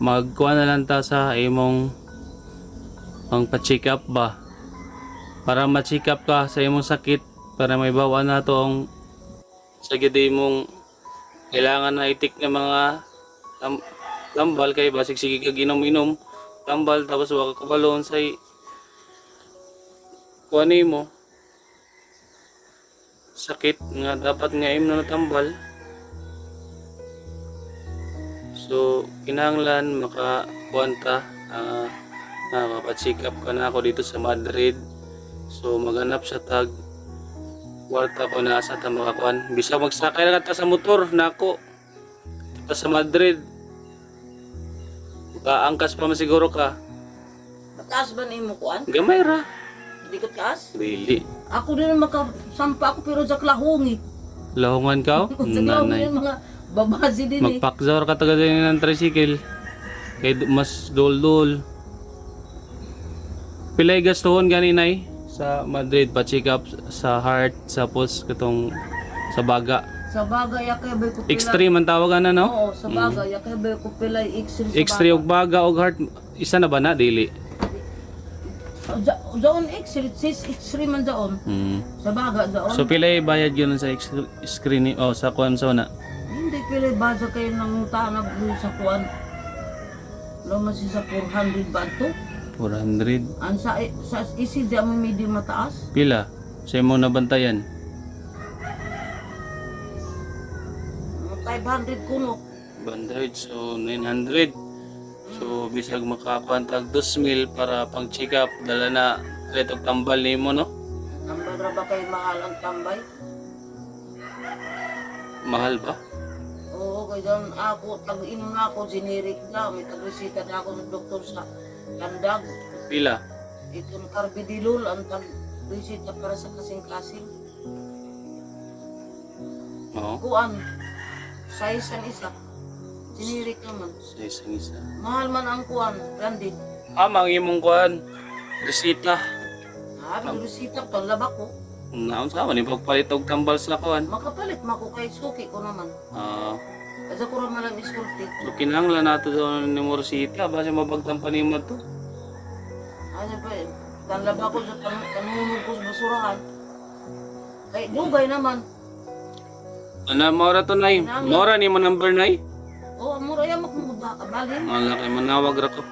magkuha na lang ta sa imong pang pa-check up ba para ma-check up ka sa imong sakit para may bawa na to ang sa gidi mong kailangan na itik ng mga tambal kay basig sige ka ginom-inom tambal tapos wala ka kabalon sa kuani mo sakit nga dapat nga imno na tambal. So kinahanglan makakuanta makapacheck up ka na ako dito sa Madrid. So maghanap sa tag kwarta ko na asa ta makakuan bisa magsakay na ta sa motor nako ta sa Madrid kaangkas pa man siguro ka Mataas ba ni mo kuan? gamay ra Di ko taas? dili Ako din makasampa ako pero sa klahongi. lahongan ka Sa klahongi nanay yung mga babazi din eh. magpakzor ka taga din ng tricycle kay mas dol pilay gastuhon ganinay sa Madrid pa-check up sa heart sa pulse katong sa baga Sa bagay yakay ko pila. extreme ang tawagan na no Oo, sa bagay yakay ko pila X-ray sa extreme og baga og heart isa na ba na dili Doon X-ray man doon. Sa baga doon. so pilay bayad yun sa screen o sa kuan sa na Hindi pila basa kayo ng tanag sa kuan. Laman siya sa 400 ba ito? 400 Ang sa isi di mo medyo mataas. pila sa imong nabantayan 500 kuno. 100 so 900 so bisag makakuantag 2,000 para pang check up dala na letog tambal nimo no Tambay ra ba kayo mahal ang tambay? mahal ba Oo, kaya doon ako, tag-inom na ako, generic na, may tag-resita na ako ng doktor sa Landag. pila Itong Carbidilol, ang tag-resita para sa kasing-kasing. oo Kuan, size ang isa. Generic naman. sa isang isa Mahal man ang kuan, branded. amang imong kuan resita Ang resita ko, laba ko. naon sa man ipagpalit og tambal sa kuan Makapalit mako kay suki ko naman. Kasi ko naman lang isulti. so kinahanglan nato sa nimo resita base mabagtampan nimo to Ano ba eh, laba ko sa tanunog ko sa basurahan. Kay dugay naman. ana maura to nay maura nimo number nay Oo, mura yan makumuda ka, balin. wala kay manawag ra ko